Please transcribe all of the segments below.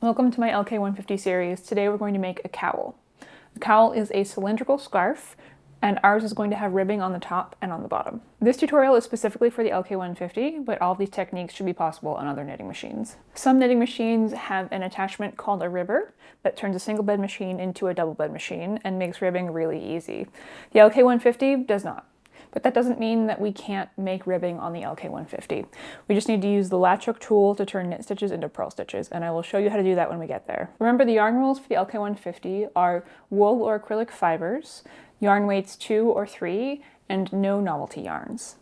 Welcome to my lk-150 series. Today we're going to make a cowl. The cowl is a cylindrical scarf, and ours is going to have ribbing on the top and on the bottom. This tutorial is specifically for the lk-150, but all of these techniques should be possible on other knitting machines. Some knitting machines have an attachment called a ribber that turns a single bed machine into a double bed machine and makes ribbing really easy. The lk-150 does not. But that doesn't mean that we can't make ribbing on the lk-150. We just need to use the latch hook tool to turn knit stitches into purl stitches, and I will show you how to do that when we get there. Remember, the yarn rules for the lk-150 are wool or acrylic fibers, yarn weights 2 or 3, and no novelty yarns.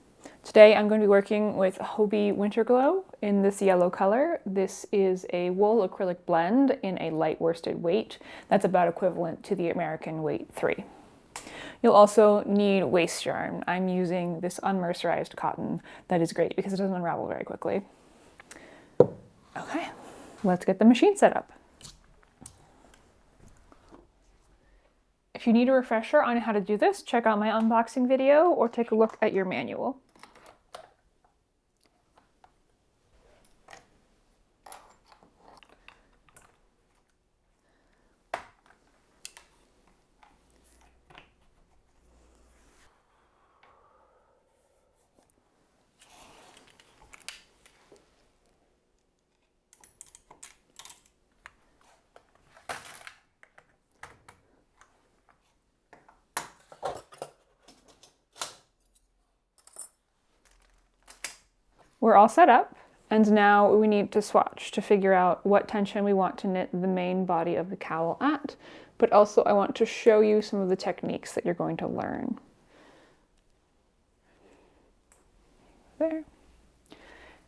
Today I'm going to be working with Hobbii Winter Glow in this yellow color. This is a wool acrylic blend in a light worsted weight that's about equivalent to the American weight 3. You'll also need waste yarn. I'm using this unmercerized cotton that is great because it doesn't unravel very quickly. Okay, let's get the machine set up. If you need a refresher on how to do this, check out my unboxing video or take a look at your manual. We're all set up, and now we need to swatch to figure out what tension we want to knit the main body of the cowl at, but also I want to show you some of the techniques that you're going to learn. There.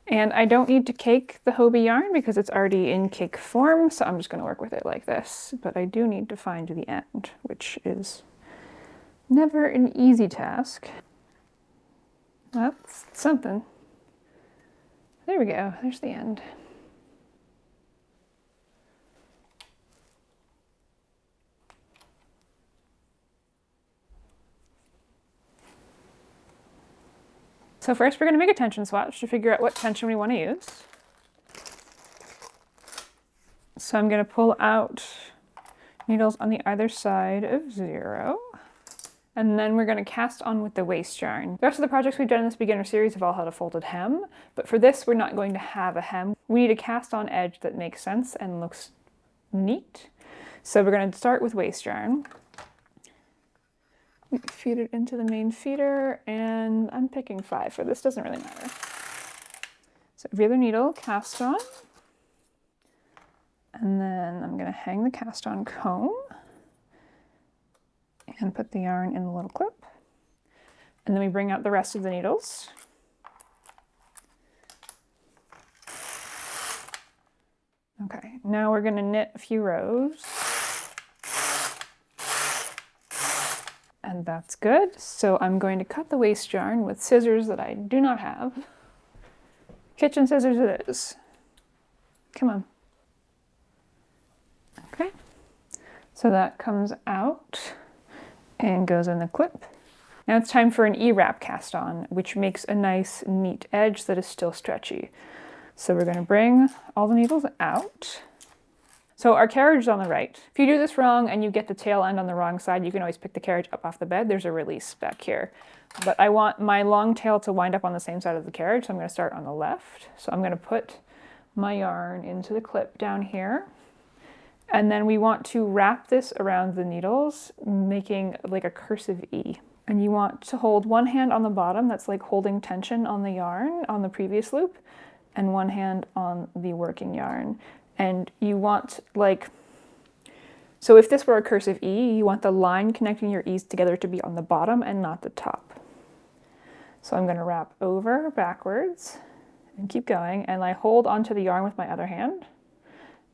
And I don't need to cake the Hobbii yarn because it's already in cake form, so I'm just going to work with it like this, but I do need to find the end, which is never an easy task. That's something. There we go, there's the end. So first we're going to make a tension swatch to figure out what tension we want to use. So I'm going to pull out needles on the either side of 0. And then we're going to cast on with the waste yarn. The rest of the projects we've done in this beginner series have all had a folded hem, but for this we're not going to have a hem. We need a cast on edge that makes sense and looks neat. So we're going to start with waste yarn. Feed it into the main feeder, and I'm picking 5 for this, doesn't really matter. So every other needle, cast on, and then I'm going to hang the cast on comb and put the yarn in the little clip. And then we bring out the rest of the needles. Okay, now we're going to knit a few rows. And that's good. So I'm going to cut the waste yarn with scissors that I do not have. Kitchen scissors it is. Come on. Okay, so that comes out and goes in the clip. Now it's time for an E-wrap cast on, which makes a nice neat edge that is still stretchy. So we're going to bring all the needles out. So our carriage is on the right. If you do this wrong and you get the tail end on the wrong side, you can always pick the carriage up off the bed. There's a release back here. But I want my long tail to wind up on the same side of the carriage, so I'm going to start on the left. So I'm going to put my yarn into the clip down here. And then we want to wrap this around the needles, making like a cursive E. And you want to hold one hand on the bottom, that's like holding tension on the yarn on the previous loop, and one hand on the working yarn. And you want so if this were a cursive E, you want the line connecting your E's together to be on the bottom and not the top. So I'm going to wrap over backwards and keep going, and I hold onto the yarn with my other hand.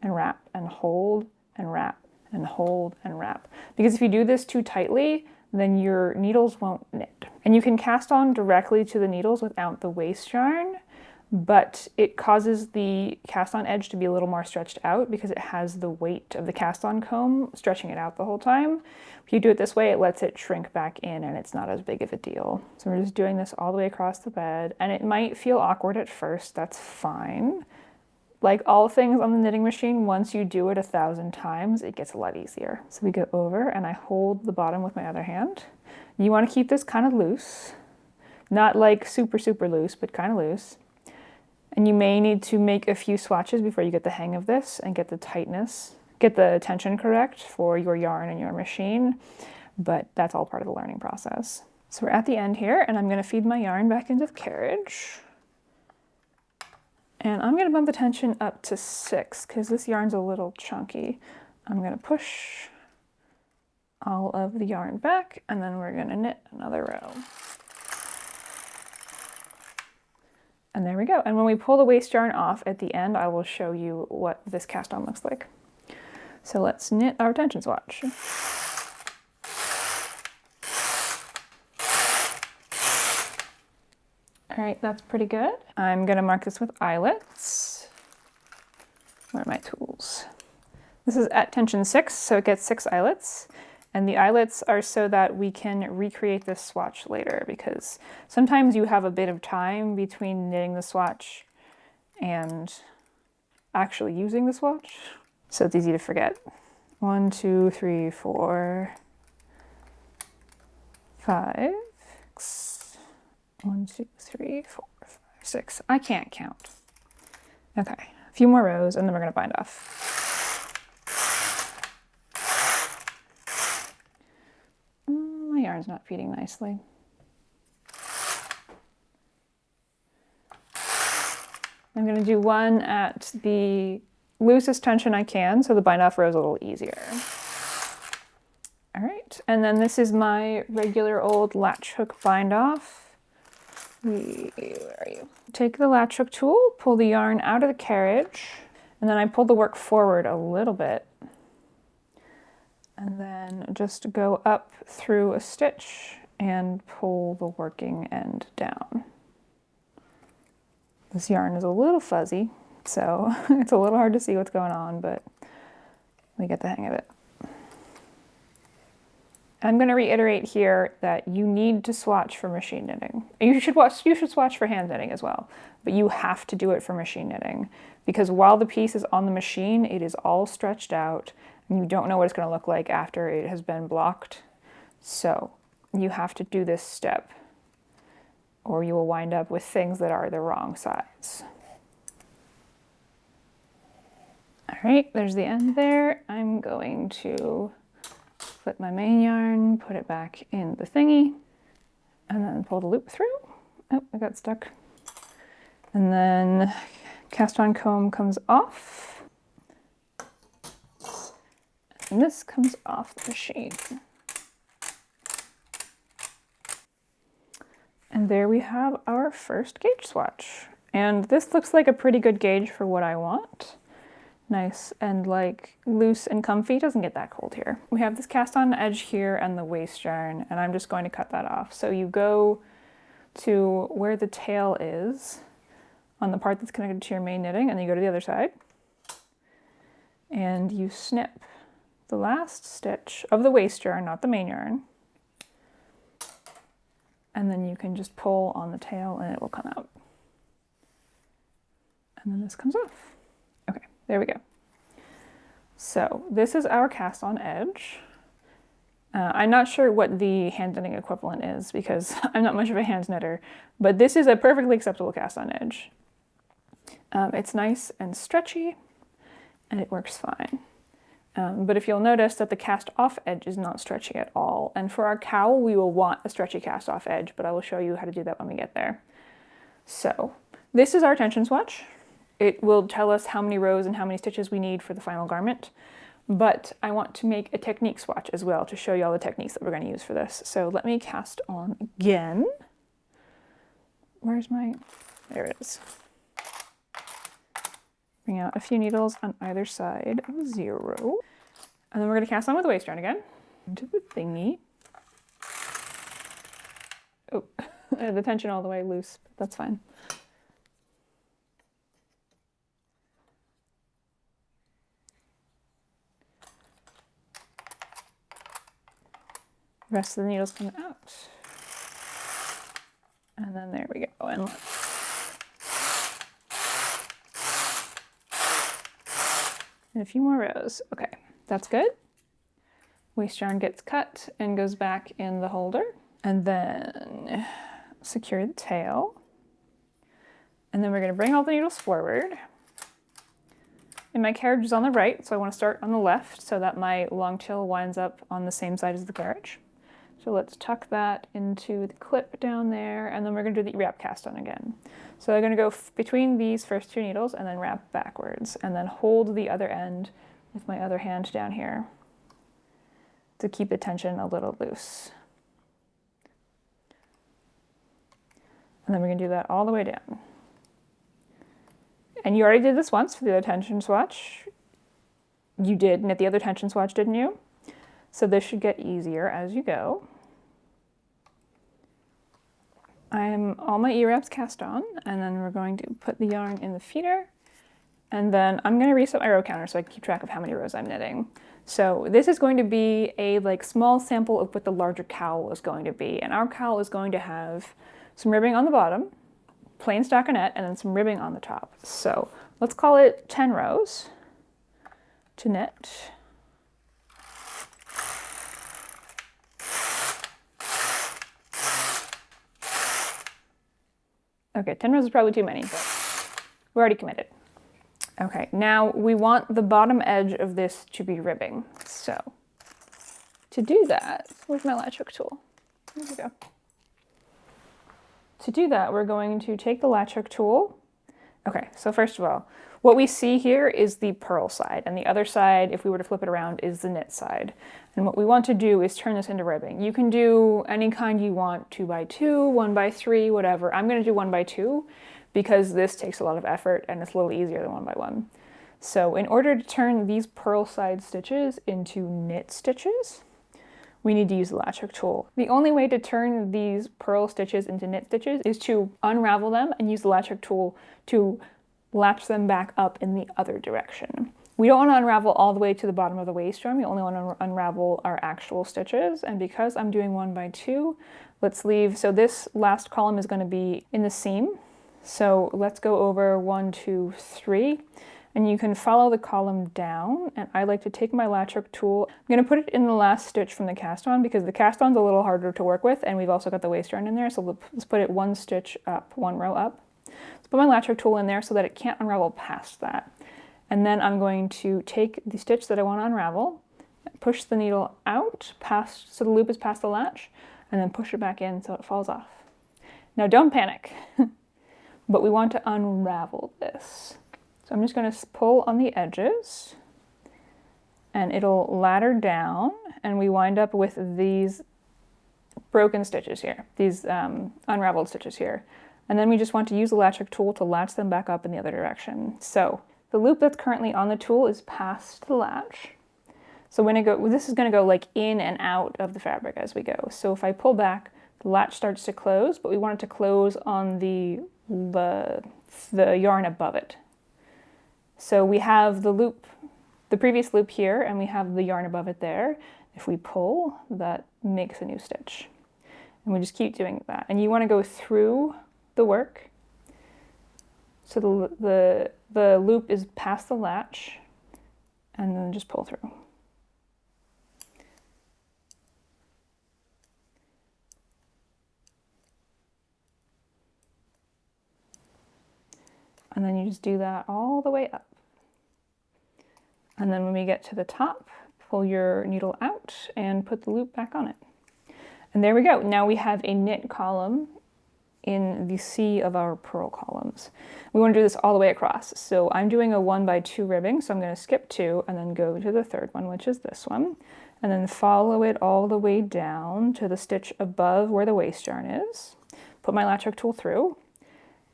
And wrap and hold and wrap and hold and wrap. Because if you do this too tightly, then your needles won't knit. And you can cast on directly to the needles without the waste yarn, but it causes the cast on edge to be a little more stretched out because it has the weight of the cast on comb stretching it out the whole time. If you do it this way, it lets it shrink back in and it's not as big of a deal. So we're just doing this all the way across the bed, and it might feel awkward at first, that's fine. Like all things on the knitting machine, once you do it 1,000 times, it gets a lot easier. So we go over and I hold the bottom with my other hand. You want to keep this kind of loose, not like super, super loose, but kind of loose. And you may need to make a few swatches before you get the hang of this and get the tightness, get the tension correct for your yarn and your machine, but that's all part of the learning process. So we're at the end here, and I'm going to feed my yarn back into the carriage. And I'm going to bump the tension up to 6 because this yarn's a little chunky. I'm going to push all of the yarn back, and then we're going to knit another row. And there we go. And when we pull the waste yarn off at the end, I will show you what this cast on looks like. So let's knit our tension swatch. All right, that's pretty good. I'm gonna mark this with eyelets. Where are my tools? This is at tension 6, so it gets 6 eyelets. And the eyelets are so that we can recreate this swatch later, because sometimes you have a bit of time between knitting the swatch and actually using the swatch. So it's easy to forget. 1, 2, 3, 4, 5, 6. 1, 2, 3, 4, 5, 6. I can't count. Okay, a few more rows and then we're gonna bind off. My yarn's not feeding nicely. I'm gonna do one at the loosest tension I can, so the bind off row is a little easier. All right, and then this is my regular old latch hook bind off. Where are you? Take the latch hook tool, pull the yarn out of the carriage, and then I pull the work forward a little bit. And then just go up through a stitch and pull the working end down. This yarn is a little fuzzy, so it's a little hard to see what's going on, but we get the hang of it. I'm going to reiterate here that you need to swatch for machine knitting. You should swatch for hand knitting as well, but you have to do it for machine knitting because while the piece is on the machine, it is all stretched out and you don't know what it's going to look like after it has been blocked. So you have to do this step or you will wind up with things that are the wrong size. All right, there's the end there. I'm going to flip my main yarn, put it back in the thingy, and then pull the loop through. Oh, I got stuck. And then cast on comb comes off. And this comes off the machine. And there we have our first gauge swatch. And this looks like a pretty good gauge for what I want. Nice and like loose and comfy. It doesn't get that cold here. We have this cast on edge here and the waste yarn, and I'm just going to cut that off. So you go to where the tail is on the part that's connected to your main knitting, and then you go to the other side and you snip the last stitch of the waste yarn, not the main yarn. And then you can just pull on the tail and it will come out. And then this comes off. Okay. There we go. So this is our cast on edge. I'm not sure what the hand knitting equivalent is because I'm not much of a hand knitter, but this is a perfectly acceptable cast on edge. It's nice and stretchy and it works fine. But if you'll notice that the cast off edge is not stretchy at all. And for our cowl, we will want a stretchy cast off edge, but I will show you how to do that when we get there. So this is our tension swatch. It will tell us how many rows and how many stitches we need for the final garment. But I want to make a technique swatch as well to show you all the techniques that we're going to use for this. So let me cast on again. Where's my, there it is. Bring out a few needles on either side of 0. And then we're going to cast on with the waste yarn again. Into the thingy. Oh, the tension all the way loose, but that's fine. The rest of the needles come out. And then there we go. And and a few more rows. Okay, that's good. Waist yarn gets cut and goes back in the holder. And then secure the tail. And then we're going to bring all the needles forward. And my carriage is on the right, so I want to start on the left so that my long tail winds up on the same side as the carriage. So let's tuck that into the clip down there, and then we're going to do the wrap cast on again. So I'm going to go between these first two needles and then wrap backwards, and then hold the other end with my other hand down here to keep the tension a little loose. And then we're going to do that all the way down. And you already did this once for the other tension swatch. You did knit the other tension swatch, didn't you? So this should get easier as you go. I'm all my E-wraps cast on, and then we're going to put the yarn in the feeder, and then I'm going to reset my row counter so I can keep track of how many rows I'm knitting. So this is going to be a small sample of what the larger cowl is going to be, and our cowl is going to have some ribbing on the bottom, plain stockinette, and then some ribbing on the top. So let's call it 10 rows to knit. Okay, 10 rows is probably too many, but we're already committed. Okay, now we want the bottom edge of this to be ribbing. So to do that, where's my latch hook tool? There we go. To do that, we're going to take the latch hook tool. Okay, so first of all, what we see here is the purl side, and the other side, if we were to flip it around, is the knit side. And what we want to do is turn this into ribbing. You can do any kind you want, 2x2, 1x3, whatever. I'm going to do 1x2 because this takes a lot of effort and it's a little easier than 1x1. So in order to turn these purl side stitches into knit stitches, we need to use the latch hook tool. The only way to turn these purl stitches into knit stitches is to unravel them and use the latch hook tool to latch them back up in the other direction. We don't want to unravel all the way to the bottom of the waist yarn. We only want to unravel our actual stitches. And because I'm doing 1x2, let's leave, so this last column is going to be in the seam. So let's go over 1, 2, 3. And you can follow the column down, and I like to take my latch hook tool. I'm going to put it in the last stitch from the cast on because the cast on's a little harder to work with, and we've also got the waist yarn in there, so let's put it one stitch up, one row up. Let's put my latch hook tool in there so that it can't unravel past that. And then I'm going to take the stitch that I want to unravel, push the needle out past, so the loop is past the latch, and then push it back in so it falls off. Now don't panic, but we want to unravel this. So I'm just going to pull on the edges and it'll ladder down, and we wind up with these broken stitches here, these unraveled stitches here. And then we just want to use the latch hook tool to latch them back up in the other direction. So the loop that's currently on the tool is past the latch. So when this is going to go in and out of the fabric as we go. So if I pull back, the latch starts to close, but we want it to close on the yarn above it. So we have the loop, the previous loop here, and we have the yarn above it there. If we pull, that makes a new stitch. And we just keep doing that. And you want to go through the work. So the loop is past the latch, and then just pull through. And then you just do that all the way up. And then when we get to the top, pull your needle out and put the loop back on it. And there we go. Now we have a knit column in the sea of our purl columns. We want to do this all the way across. So I'm doing a 1x2 ribbing, so I'm going to skip 2 and then go to the third one, which is this one, and then follow it all the way down to the stitch above where the waist yarn is. Put my latch hook tool through,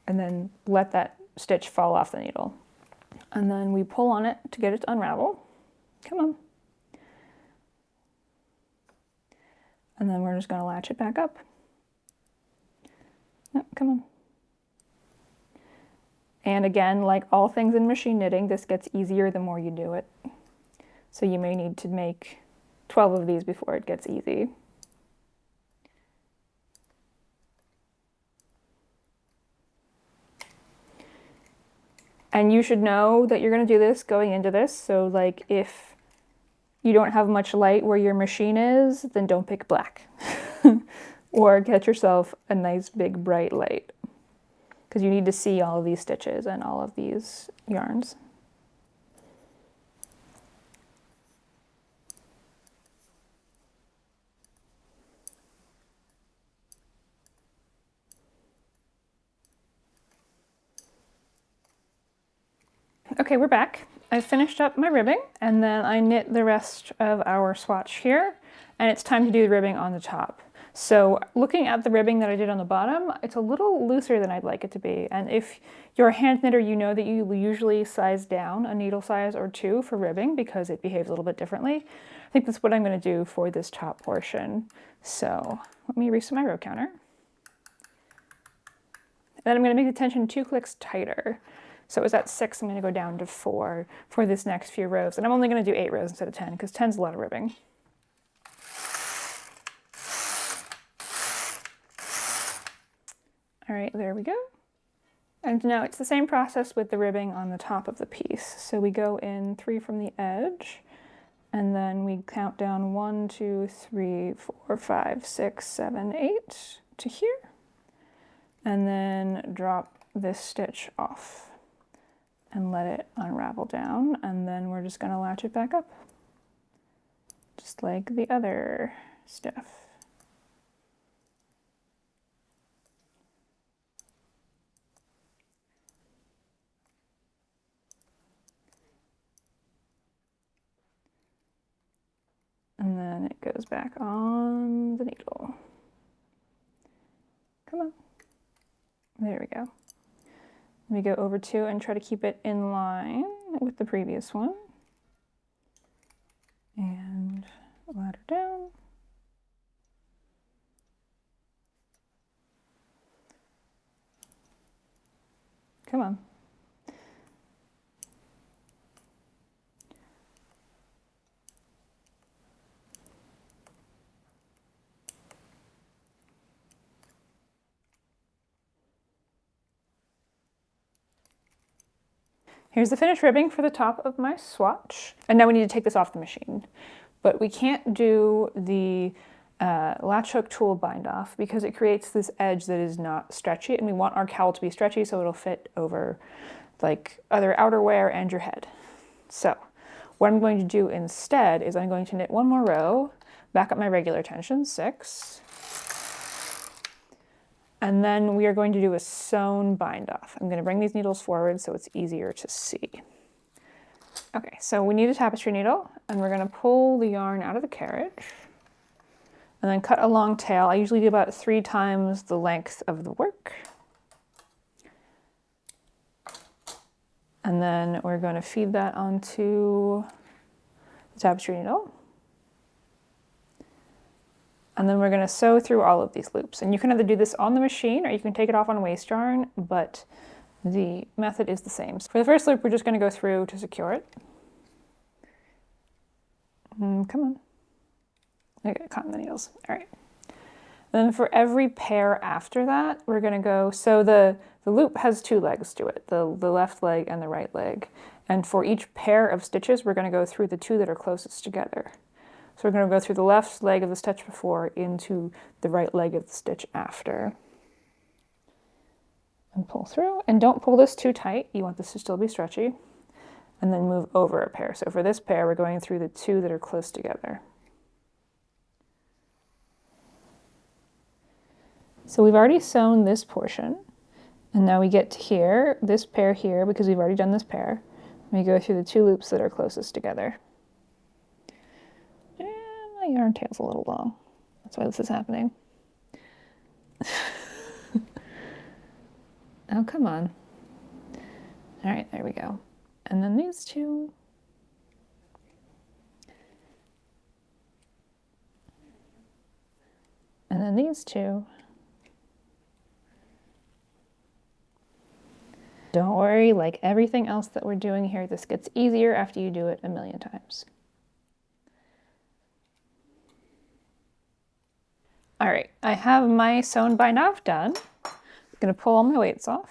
and then let that stitch fall off the needle. And then we pull on it to get it to unravel. Come on. And then we're just going to latch it back up. Yep, come on. And again, like all things in machine knitting, this gets easier the more you do it. So you may need to make 12 of these before it gets easy. And you should know that you're going to do this going into this. So like if you don't have much light where your machine is, then don't pick black. Or get yourself a nice big bright light, because you need to see all of these stitches and all of these yarns. Okay, we're back. I finished up my ribbing and then I knit the rest of our swatch here, and it's time to do the ribbing on the top. So looking at the ribbing that I did on the bottom, it's a little looser than I'd like it to be. And if you're a hand knitter, you know that you usually size down a needle size or two for ribbing because it behaves a little bit differently. I think that's what I'm going to do for this top portion. So let me reset my row counter. Then I'm going to make the tension 2 clicks tighter. So it was at 6, I'm going to go down to 4 for this next few rows. And I'm only going to do 8 rows instead of 10 because 10's a lot of ribbing. All right, there we go. And now it's the same process with the ribbing on the top of the piece. So we go in 3 from the edge, and then we count down 1, 2, 3, 4, 5, 6, 7, 8 to here, and then drop this stitch off and let it unravel down, and then we're just going to latch it back up, just like the other stuff. And then it goes back on the needle. Come on. There we go. We go over 2 and try to keep it in line with the previous one. And ladder down. Come on. Here's the finished ribbing for the top of my swatch. And now we need to take this off the machine. But we can't do the latch hook tool bind off because it creates this edge that is not stretchy, and we want our cowl to be stretchy so it'll fit over like other outerwear and your head. So what I'm going to do instead is I'm going to knit 1 more row, back up my regular tension, 6. And then we are going to do a sewn bind off. I'm going to bring these needles forward so it's easier to see. Okay, so we need a tapestry needle, and we're going to pull the yarn out of the carriage and then cut a long tail. I usually do about 3 times the length of the work. And then we're going to feed that onto the tapestry needle. And then we're going to sew through all of these loops. And you can either do this on the machine or you can take it off on waste yarn, but the method is the same. So for the first loop, we're just going to go through to secure it. Come on. I got caught in the needles. All right. And then for every pair after that, we're going to go, so the loop has 2 legs to it, the left leg and the right leg. And for each pair of stitches, we're going to go through the 2 that are closest together. So we're going to go through the left leg of the stitch before into the right leg of the stitch after. And pull through. And don't pull this too tight. You want this to still be stretchy. And then move over a pair. So for this pair, we're going through the 2 that are close together. So we've already sewn this portion. And now we get to here, this pair here, because we've already done this pair. We go through the 2 loops that are closest together. My yarn tail's a little long. That's why this is happening. Oh, come on. All right, there we go. And then these 2. And then these 2. Don't worry, like everything else that we're doing here, this gets easier after you do it a million times. All right, I have my sewn bind off done. I'm gonna pull all my weights off.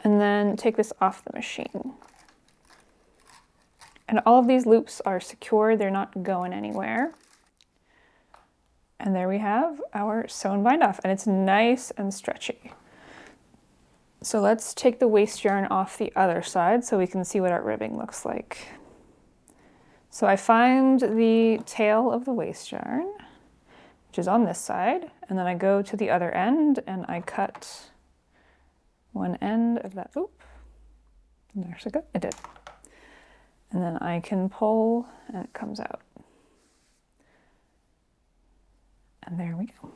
and then take this off the machine. And all of these loops are secure, they're not going anywhere. And there we have our sewn bind off, and it's nice and stretchy. So let's take the waste yarn off the other side so we can see what our ribbing looks like. So I find the tail of the waste yarn, which is on this side, and then I go to the other end and I cut one end of that. Oop, there's a good, it did. And then I can pull and it comes out. And there we go.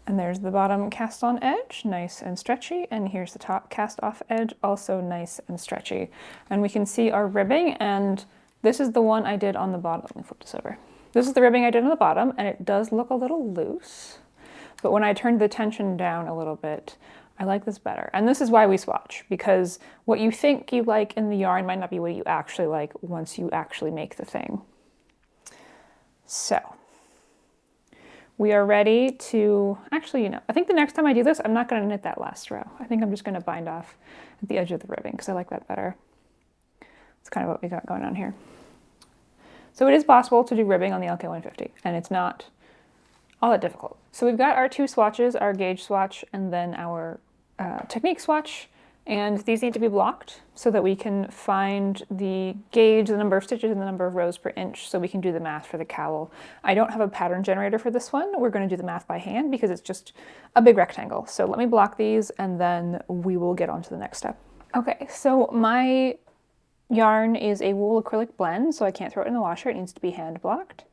And there's the bottom cast on edge, nice and stretchy. And here's the top cast off edge, also nice and stretchy. And we can see our ribbing, and this is the one I did on the bottom. Let me flip this over. This is the ribbing I did on the bottom, and it does look a little loose. But when I turned the tension down a little bit, I like this better. And this is why we swatch, because what you think you like in the yarn might not be what you actually like once you actually make the thing. So we are ready to, actually, you know, I think the next time I do this, I'm not going to knit that last row. I think I'm just going to bind off at the edge of the ribbing because I like that better. That's kind of what we got going on here. So it is possible to do ribbing on the lk-150, and it's not all that difficult. So we've got our two swatches, our gauge swatch and then our technique swatch, and these need to be blocked so that we can find the gauge, the number of stitches and the number of rows per inch, so we can do the math for the cowl. I don't have a pattern generator for this one. We're going to do the math by hand because it's just a big rectangle. So let me block these and then we will get on to the next step. Okay, so my yarn is a wool acrylic blend, so I can't throw it in the washer. It needs to be hand blocked.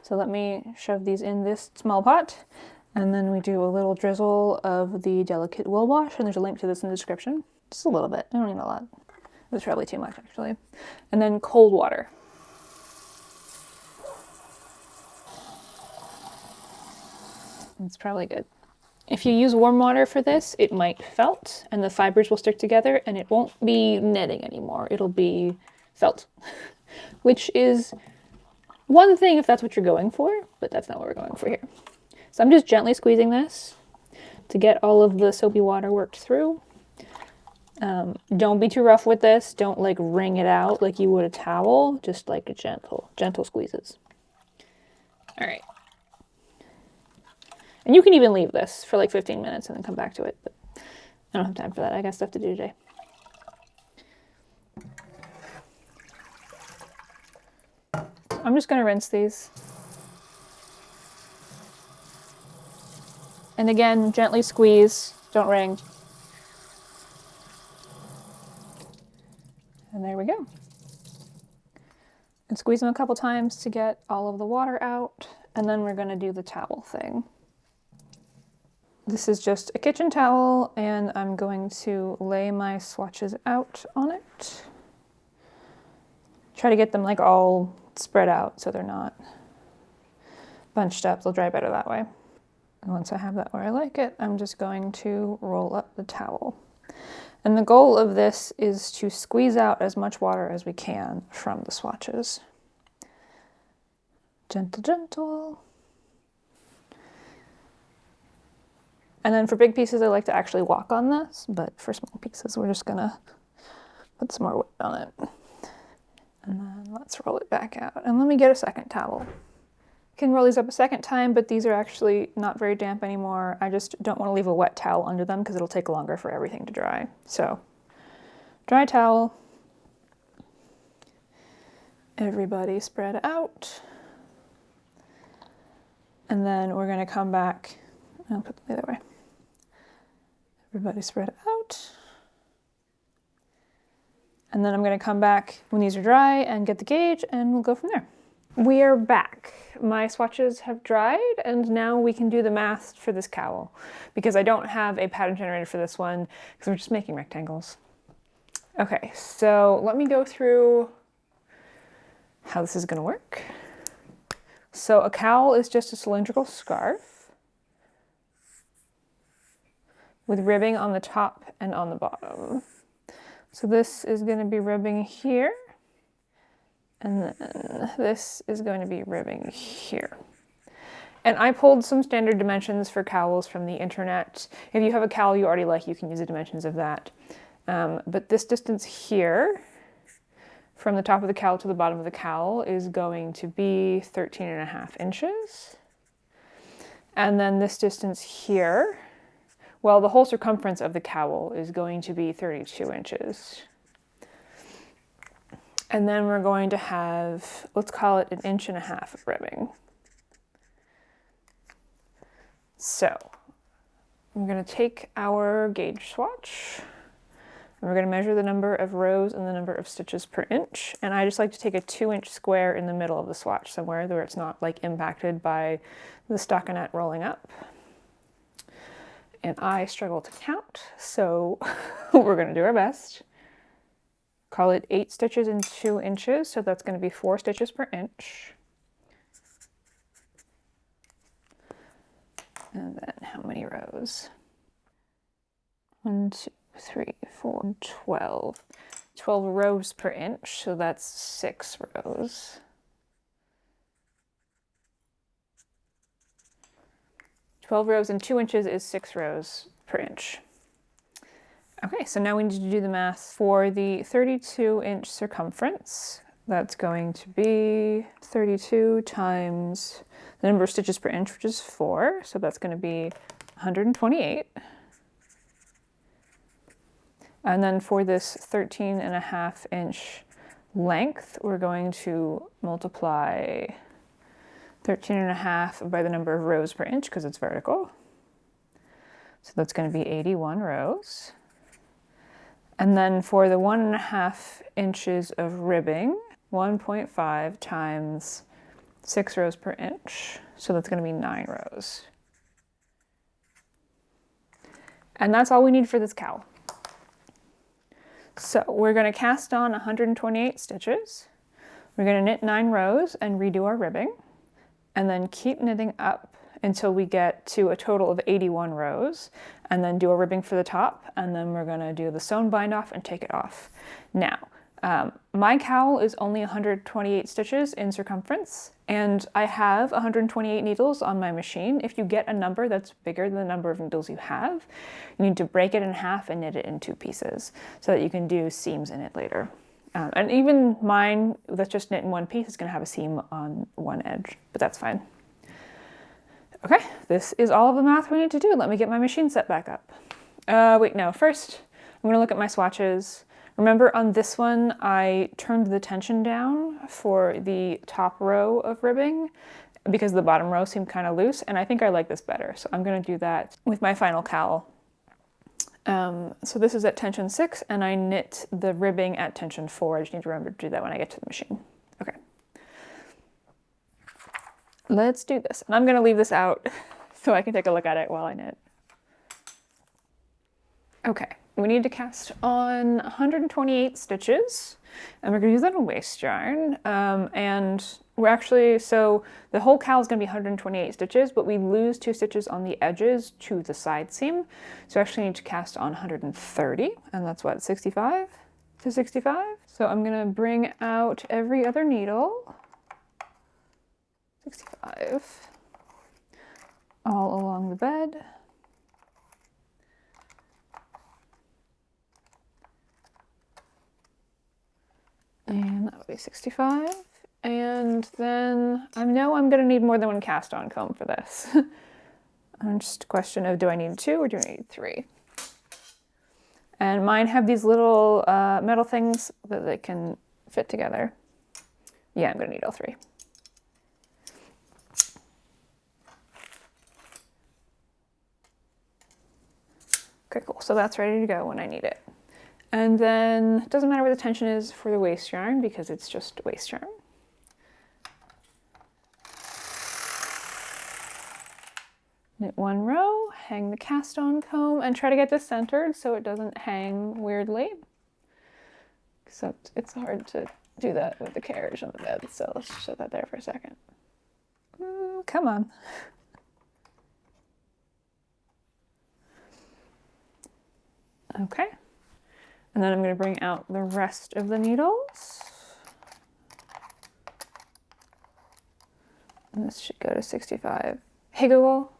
So let me shove these in this small pot, and then we do a little drizzle of the delicate wool wash, and there's a link to this in the description. Just a little bit, I don't need a lot. It's probably too much actually. And then cold water. It's probably good. If you use warm water for this, it might felt, and the fibers will stick together, and it won't be netting anymore. It'll be felt, which is one thing if that's what you're going for, but that's not what we're going for here. So I'm just gently squeezing this to get all of the soapy water worked through. Don't be too rough with this. Don't like wring it out like you would a towel. Just like a gentle squeezes. All right. And you can even leave this for like 15 minutes and then come back to it, but I don't have time for that. I got stuff to do today. I'm just gonna rinse these. And again, gently squeeze, don't wring. And there we go. And squeeze them a couple times to get all of the water out, and then we're gonna do the towel thing. This is just a kitchen towel, and I'm going to lay my swatches out on it. Try to get them like all spread out so they're not bunched up. They'll dry better that way. And once I have that where I like it, I'm just going to roll up the towel. And the goal of this is to squeeze out as much water as we can from the swatches. Gentle, gentle. And then for big pieces, I like to actually walk on this, but for small pieces, we're just gonna put some more weight on it. And then let's roll it back out. And let me get a second towel. You can roll these up a second time, but these are actually not very damp anymore. I just don't want to leave a wet towel under them because it'll take longer for everything to dry. So, dry towel. Everybody spread out. And then we're gonna come back, I'll put them the other way. Everybody spread out. And then I'm going to come back when these are dry and get the gauge, and we'll go from there. We are back. My swatches have dried, and now we can do the math for this cowl, because I don't have a pattern generator for this one because we're just making rectangles. Okay, so let me go through how this is going to work. So a cowl is just a cylindrical scarf with ribbing on the top and on the bottom. So this is going to be ribbing here, and then this is going to be ribbing here. And I pulled some standard dimensions for cowls from the internet. If you have a cowl you already like, you can use the dimensions of that. But this distance here, from the top of the cowl to the bottom of the cowl, is going to be 13.5 inches. And then this distance here, well, the whole circumference of the cowl is going to be 32 inches. And then we're going to have, let's call it 1.5 inches of ribbing. So I'm going to take our gauge swatch, and we're going to measure the number of rows and the number of stitches per inch. And I just like to take a 2-inch square in the middle of the swatch somewhere where it's not like impacted by the stockinette rolling up. And I struggle to count, so we're going to do our best. Call it 8 stitches in 2 inches, so that's going to be 4 stitches per inch. And then how many rows? 1, 2, 3, 4, 12. 12 rows per inch, so that's 6 rows. Twelve rows in 2 inches is 6 rows per inch. Okay, so now we need to do the math for the 32-inch circumference. That's going to be 32 times the number of stitches per inch, which is 4. So that's going to be 128. And then for this 13.5-inch length, we're going to multiply 13.5 by the number of rows per inch because it's vertical. So that's going to be 81 rows. And then for the 1.5 inches of ribbing, 1.5 times 6 rows per inch. So that's going to be 9 rows. And that's all we need for this cowl. So we're going to cast on 128 stitches. We're going to knit 9 rows and redo our ribbing, and then keep knitting up until we get to a total of 81 rows, and then do a ribbing for the top, and then we're going to do the sewn bind off and take it off. Now, my cowl is only 128 stitches in circumference, and I have 128 needles on my machine. If you get a number that's bigger than the number of needles you have, you need to break it in half and knit it in 2 pieces so that you can do seams in it later. And even mine that's just knit in 1 piece is going to have a seam on one edge, but that's fine. Okay, this is all of the math we need to do. Let me get my machine set back up. Wait, no, first I'm going to look at my swatches. Remember on this one, I turned the tension down for the top row of ribbing because the bottom row seemed kind of loose, and I think I like this better. So I'm going to do that with my final cowl. So this is at tension 6, and I knit the ribbing at tension 4. I just need to remember to do that when I get to the machine. Okay. Let's do this. And I'm going to leave this out so I can take a look at it while I knit. Okay, we need to cast on 128 stitches, and we're going to use that on waste yarn. And we're actually, so the whole cowl is going to be 128 stitches, but we lose 2 stitches on the edges to the side seam. So I actually need to cast on 130, and that's what, 65 to 65? So I'm going to bring out every other needle. 65 all along the bed. And that would be 65. And then I know I'm going to need more than 1 cast on comb for this. And just a question of, do I need 2 or do I need 3? And mine have these little metal things that they can fit together. Yeah, I'm going to need all 3. Okay, cool. So that's ready to go when I need it. And then it doesn't matter where the tension is for the waste yarn because it's just waste yarn. Knit 1 row, hang the cast on comb, and try to get this centered so it doesn't hang weirdly. Except it's hard to do that with the carriage on the bed, so let's just set that there for a second. Ooh, come on. Okay. And then I'm going to bring out the rest of the needles. And this should go to 65 Hey Google,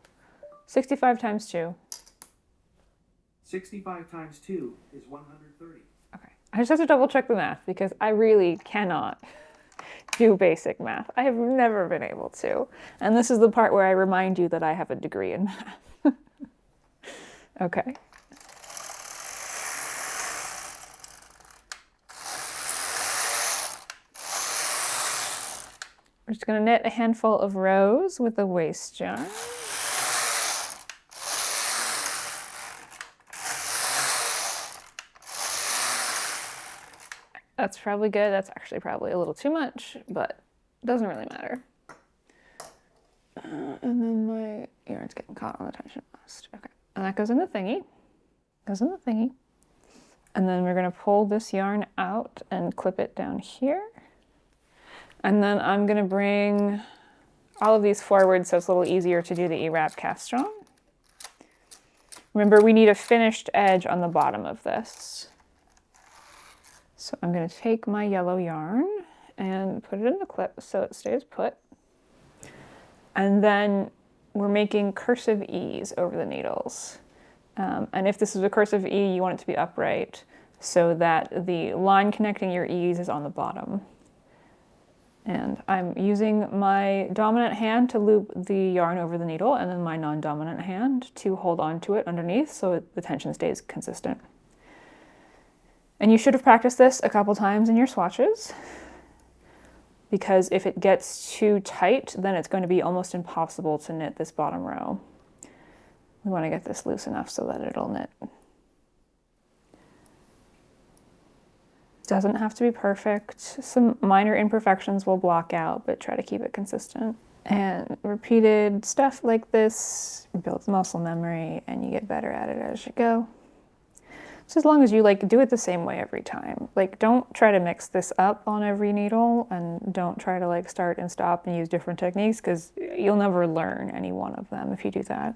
65 times 2. 65 times 2 is 130. Okay, I just have to double check the math because I really cannot do basic math. I have never been able to. And this is the part where I remind you that I have a degree in math. Okay. We're just going to knit a handful of rows with the waist yarn. That's probably good. That's actually probably a little too much, but it doesn't really matter. And then my yarn's getting caught on the tension post. Okay, and that goes in the thingy. Goes in the thingy. And then we're going to pull this yarn out and clip it down here. And then I'm going to bring all of these forward so it's a little easier to do the E-wrap cast on. Remember, we need a finished edge on the bottom of this. So I'm going to take my yellow yarn and put it in the clip so it stays put. And then we're making cursive E's over the needles. And if this is a cursive E, you want it to be upright so that the line connecting your E's is on the bottom. And I'm using my dominant hand to loop the yarn over the needle and then my non-dominant hand to hold on to it underneath so the tension stays consistent. And you should have practiced this a couple times in your swatches, because if it gets too tight, then it's going to be almost impossible to knit this bottom row. We want to get this loose enough so that it'll knit. Doesn't have to be perfect. Some minor imperfections will block out, but try to keep it consistent. And repeated stuff like this builds muscle memory and you get better at it as you go. So as long as you do it the same way every time. Don't try to mix this up on every needle, and don't try to start and stop and use different techniques, because you'll never learn any one of them if you do that.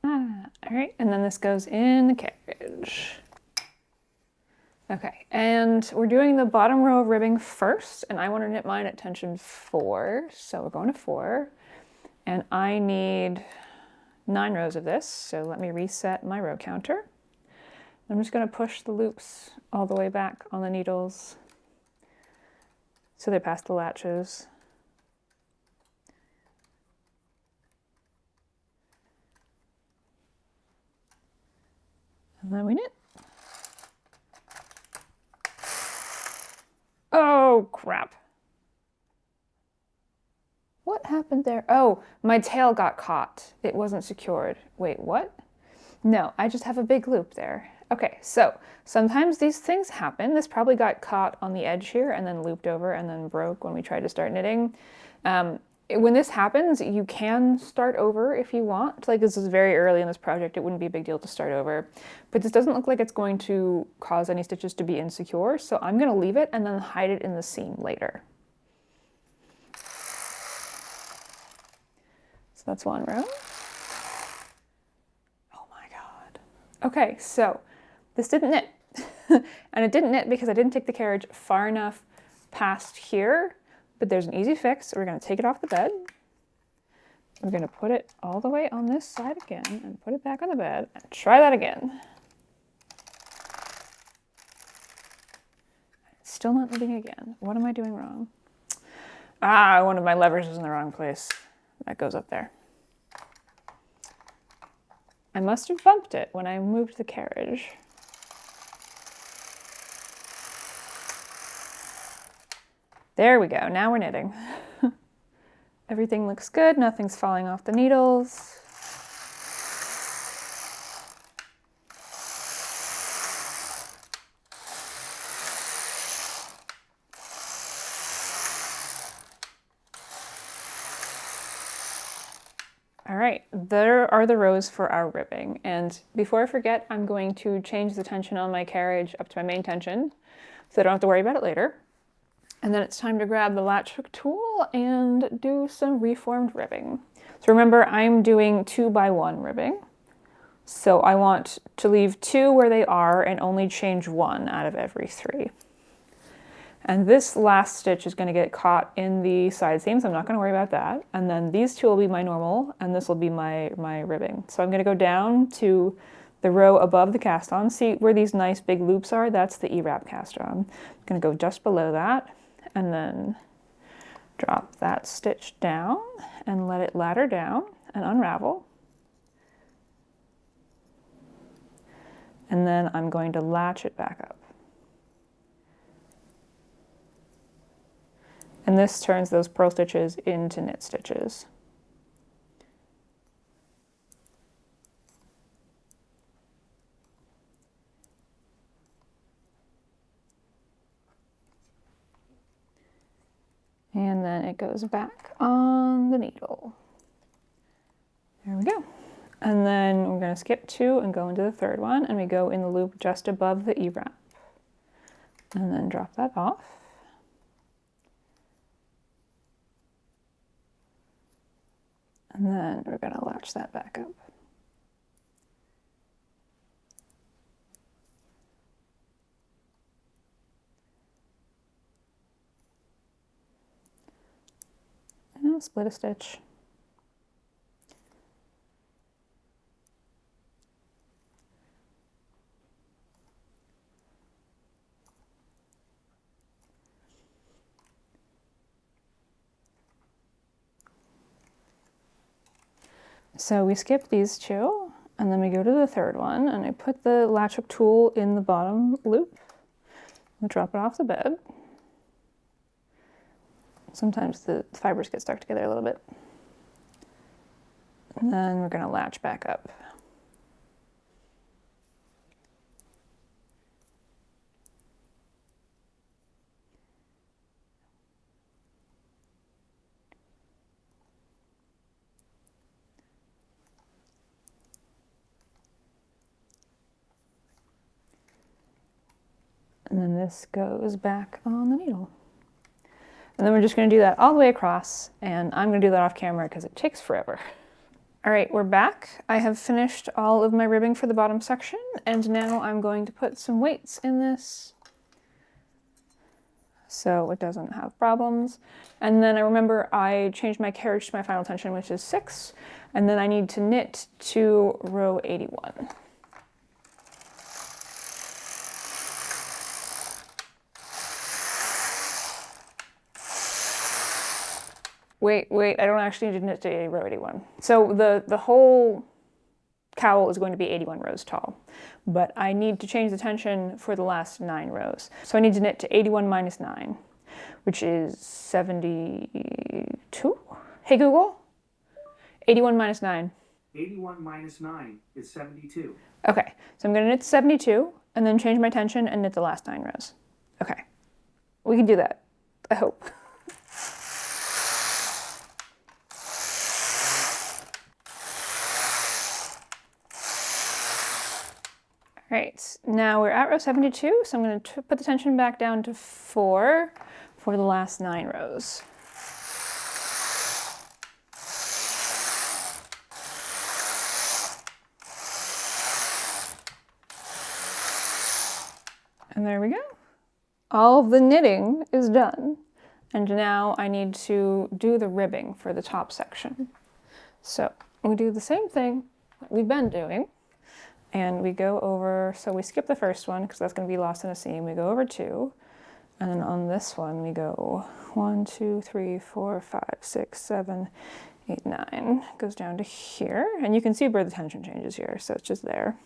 All right, and then this goes in the carriage. Okay, and we're doing the bottom row of ribbing first, and I want to knit mine at tension 4, so we're going to 4. And I need 9 rows of this, so let me reset my row counter. I'm just going to push the loops all the way back on the needles so they pass the latches. And then we knit. Oh, crap. What happened there? Oh, my tail got caught. It wasn't secured. Wait, what? No, I just have a big loop there. Okay, so sometimes these things happen. This probably got caught on the edge here and then looped over and then broke when we tried to start knitting. When this happens, you can start over if you want. This is very early in this project, it wouldn't be a big deal to start over. But this doesn't look like it's going to cause any stitches to be insecure, so I'm going to leave it and then hide it in the seam later. So that's one row. Oh my God. Okay, so this didn't knit. And it didn't knit because I didn't take the carriage far enough past here. But there's an easy fix. We're going to take it off the bed. We're going to put it all the way on this side again and put it back on the bed and try that again. Still not knitting again. What am I doing wrong? Ah, one of my levers is in the wrong place. That goes up there. I must have bumped it when I moved the carriage. There we go, now we're knitting. Everything looks good, nothing's falling off the needles. All right, there are the rows for our ribbing. And before I forget, I'm going to change the tension on my carriage up to my main tension so I don't have to worry about it later. And then it's time to grab the latch hook tool and do some reformed ribbing. So remember, I'm doing 2x1 ribbing. So I want to leave 2 where they are and only change 1 out of every 3. And this last stitch is going to get caught in the side seam, so I'm not going to worry about that. And then these two will be my normal, and this will be my ribbing. So I'm going to go down to the row above the cast on. See where these nice big loops are? That's the E-wrap cast on. I'm going to go just below that, and then drop that stitch down and let it ladder down and unravel. And then I'm going to latch it back up. And this turns those purl stitches into knit stitches. And then it goes back on the needle. There we go. And then we're going to skip 2 and go into the third one, and we go in the loop just above the E-wrap. And then drop that off. And then we're going to latch that back up. And I'll split a stitch. So we skip these 2, and then we go to the third one, and I put the latch up tool in the bottom loop. I'll drop it off the bed. Sometimes the fibers get stuck together a little bit. And then we're going to latch back up. And then this goes back on the needle. And then we're just going to do that all the way across, and I'm going to do that off camera because it takes forever. All right, we're back. I have finished all of my ribbing for the bottom section, and now I'm going to put some weights in this so it doesn't have problems. And then I remember I changed my carriage to my final tension, which is 6, and then I need to knit to row 81. Wait, I don't actually need to knit to row 81. So the whole cowl is going to be 81 rows tall, but I need to change the tension for the last 9 rows. So I need to knit to 81 minus 9, which is 72? Hey Google, 81 minus 9. 81 minus 9 is 72. Okay, so I'm going to knit to 72, and then change my tension and knit the last 9 rows. Okay, we can do that, I hope. All right, now we're at row 72, so I'm going to put the tension back down to 4 for the last 9 rows. And there we go. All of the knitting is done. And now I need to do the ribbing for the top section. So we do the same thing that we've been doing. And we go over, so we skip the first one because that's going to be lost in a seam. We go over 2, and then on this one we go 1, 2, 3, 4, 5, 6, 7, 8, 9. Goes down to here, and you can see where the tension changes here, so it's just there.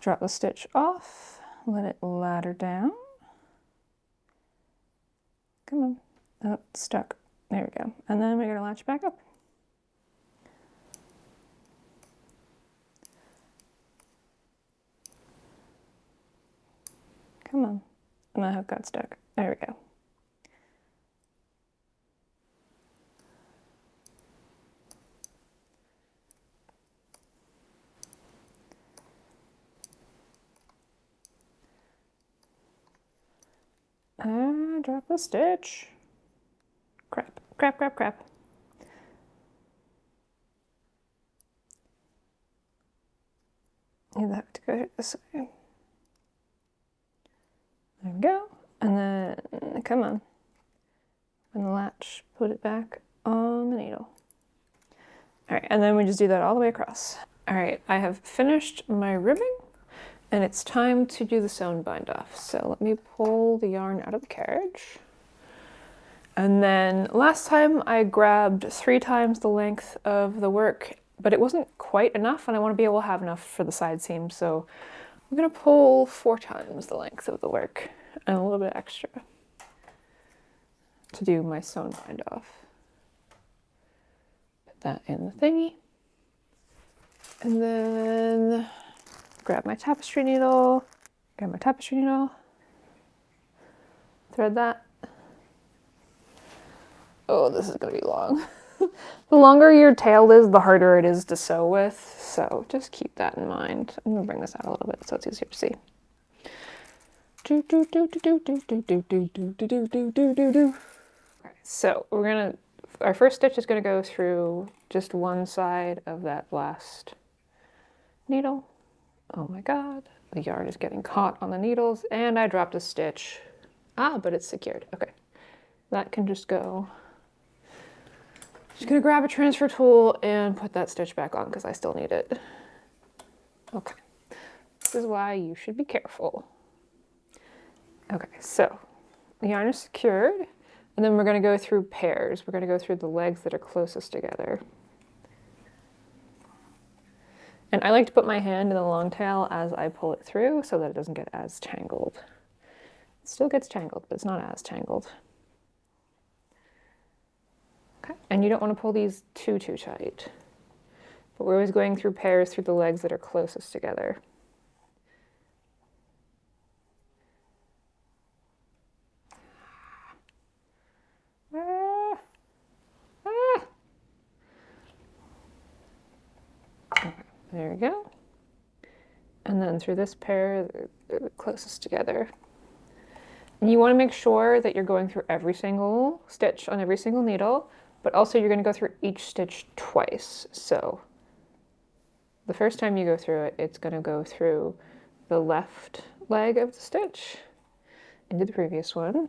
Drop the stitch off, let it ladder down. Come on, oh, it's stuck. There we go. And then we're going to latch back up. Come on. My hook got stuck. There we go. Drop the stitch. Crap. Need the hook to go this way. There we go. And then, come on. And the latch, put it back on the needle. All right, and then we just do that all the way across. All right, I have finished my ribbing, and it's time to do the sewn bind off. So let me pull the yarn out of the carriage. And then last time I grabbed 3 times the length of the work, but it wasn't quite enough, and I want to be able to have enough for the side seam, so I'm gonna pull 4 times the length of the work and a little bit extra to do my sewn bind off. Put that in the thingy. And then grab my tapestry needle, thread that. Oh, this is gonna be long. The longer your tail is, the harder it is to sew with, so just keep that in mind. I'm gonna bring this out a little bit so it's easier to see. Okay, so our first stitch is gonna go through just one side of that last needle. Oh my God, the yarn is getting caught on the needles and I dropped a stitch. Ah, but it's secured, okay. That can just go. Just gonna grab a transfer tool and put that stitch back on because I still need it. Okay, this is why you should be careful. Okay, so the yarn is secured, and then we're gonna go through pairs. We're gonna go through the legs that are closest together. And I like to put my hand in the long tail as I pull it through so that it doesn't get as tangled. It still gets tangled, but it's not as tangled. Okay, and you don't want to pull these too tight. But we're always going through pairs through the legs that are closest together. Okay, there we go. And then through this pair, they're the closest together. And you want to make sure that you're going through every single stitch on every single needle, but also you're going to go through each stitch twice. So the first time you go through it, it's going to go through the left leg of the stitch into the previous one.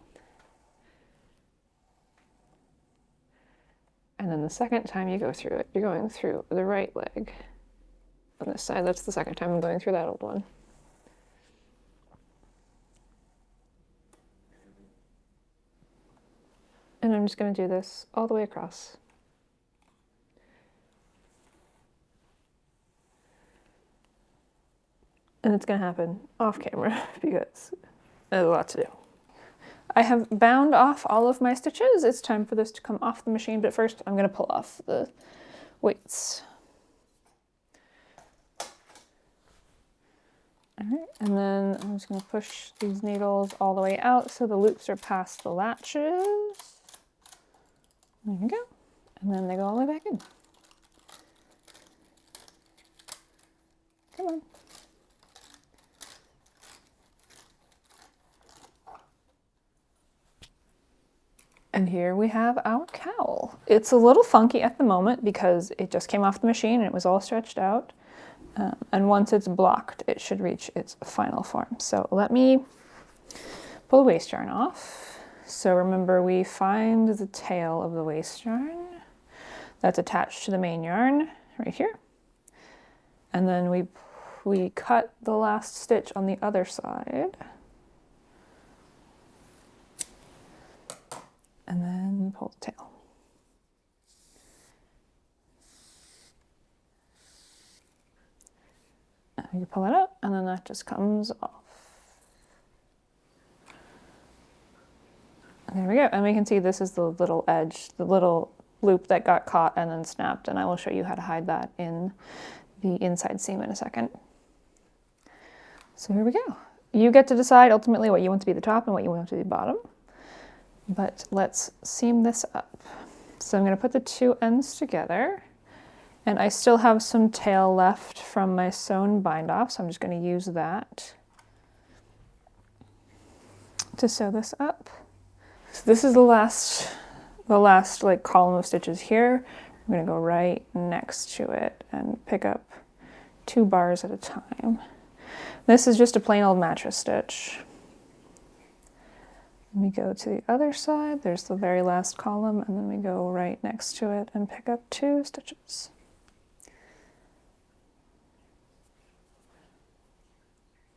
And then the second time you go through it, you're going through the right leg. On this side, that's the second time I'm going through that old one. And I'm just going to do this all the way across. And it's going to happen off camera because there's a lot to do. I have bound off all of my stitches. It's time for this to come off the machine, but first I'm going to pull off the weights. All right, and then I'm just going to push these needles all the way out so the loops are past the latches. There we go. And then they go all the way back in. Come on. And here we have our cowl. It's a little funky at the moment because it just came off the machine and it was all stretched out. And once it's blocked, it should reach its final form. So let me pull the waist yarn off. So remember, we find the tail of the waist yarn that's attached to the main yarn right here. And then we cut the last stitch on the other side. And then pull the tail. You pull it up, and then that just comes off. And there we go. And we can see this is the little edge, the little loop that got caught and then snapped, and I will show you how to hide that in the inside seam in a second. So here we go. You get to decide ultimately what you want to be the top and what you want to be the bottom. But let's seam this up. So I'm going to put the two ends together. And I still have some tail left from my sewn bind off, so I'm just going to use that to sew this up. So this is the last like column of stitches here. I'm going to go right next to it and pick up 2 bars at a time. This is just a plain old mattress stitch. We go to the other side, there's the very last column, and then we go right next to it and pick up 2 stitches.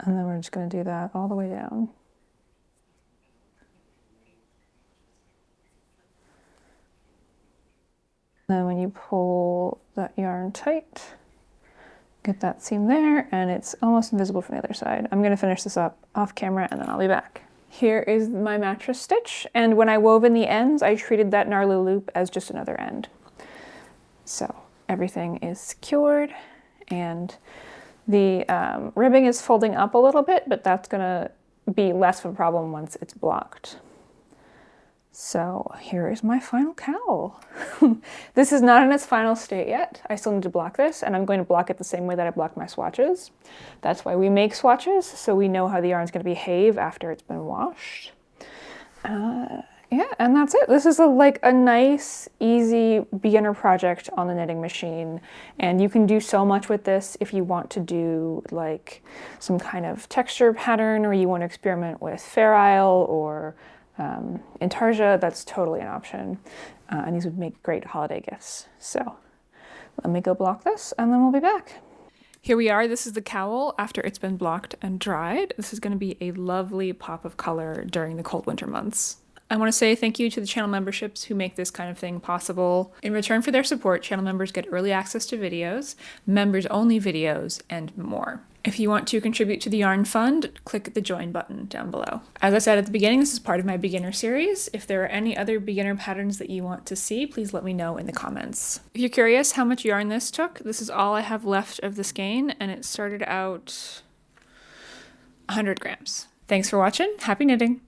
And then we're just going to do that all the way down. Then when you pull that yarn tight, get that seam there, and it's almost invisible from the other side. I'm going to finish this up off camera and then I'll be back. Here is my mattress stitch, and when I wove in the ends, I treated that gnarly loop as just another end. So everything is secured, and the ribbing is folding up a little bit, but that's gonna be less of a problem once it's blocked. So here is my final cowl. This is not in its final state yet. I still need to block this, and I'm going to block it the same way that I blocked my swatches. That's why we make swatches, so we know how the yarn's going to behave after it's been washed. Yeah, and that's it. This is like a nice, easy beginner project on the knitting machine, and you can do so much with this if you want to do like some kind of texture pattern, or you want to experiment with Fair Isle or Intarsia. That's totally an option, and these would make great holiday gifts. So let me go block this and then we'll be back. Here we are. This is the cowl after it's been blocked and dried. This is going to be a lovely pop of color during the cold winter months. I want to say thank you to the channel memberships who make this kind of thing possible. In return for their support, channel members get early access to videos, members-only videos, and more. If you want to contribute to the Yarn Fund, click the join button down below. As I said at the beginning, this is part of my beginner series. If there are any other beginner patterns that you want to see, please let me know in the comments. If you're curious how much yarn this took, this is all I have left of the skein, and it started out 100 grams. Thanks for watching. Happy knitting!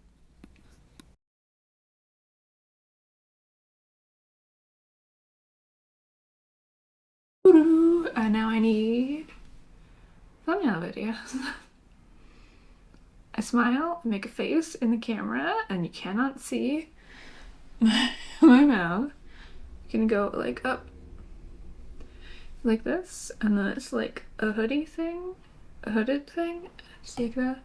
And now I need thumbnail videos. I smile, make a face in the camera, and you cannot see my mouth. You can go like up like this, and then it's like a hoodie thing, a hooded thing, just like that.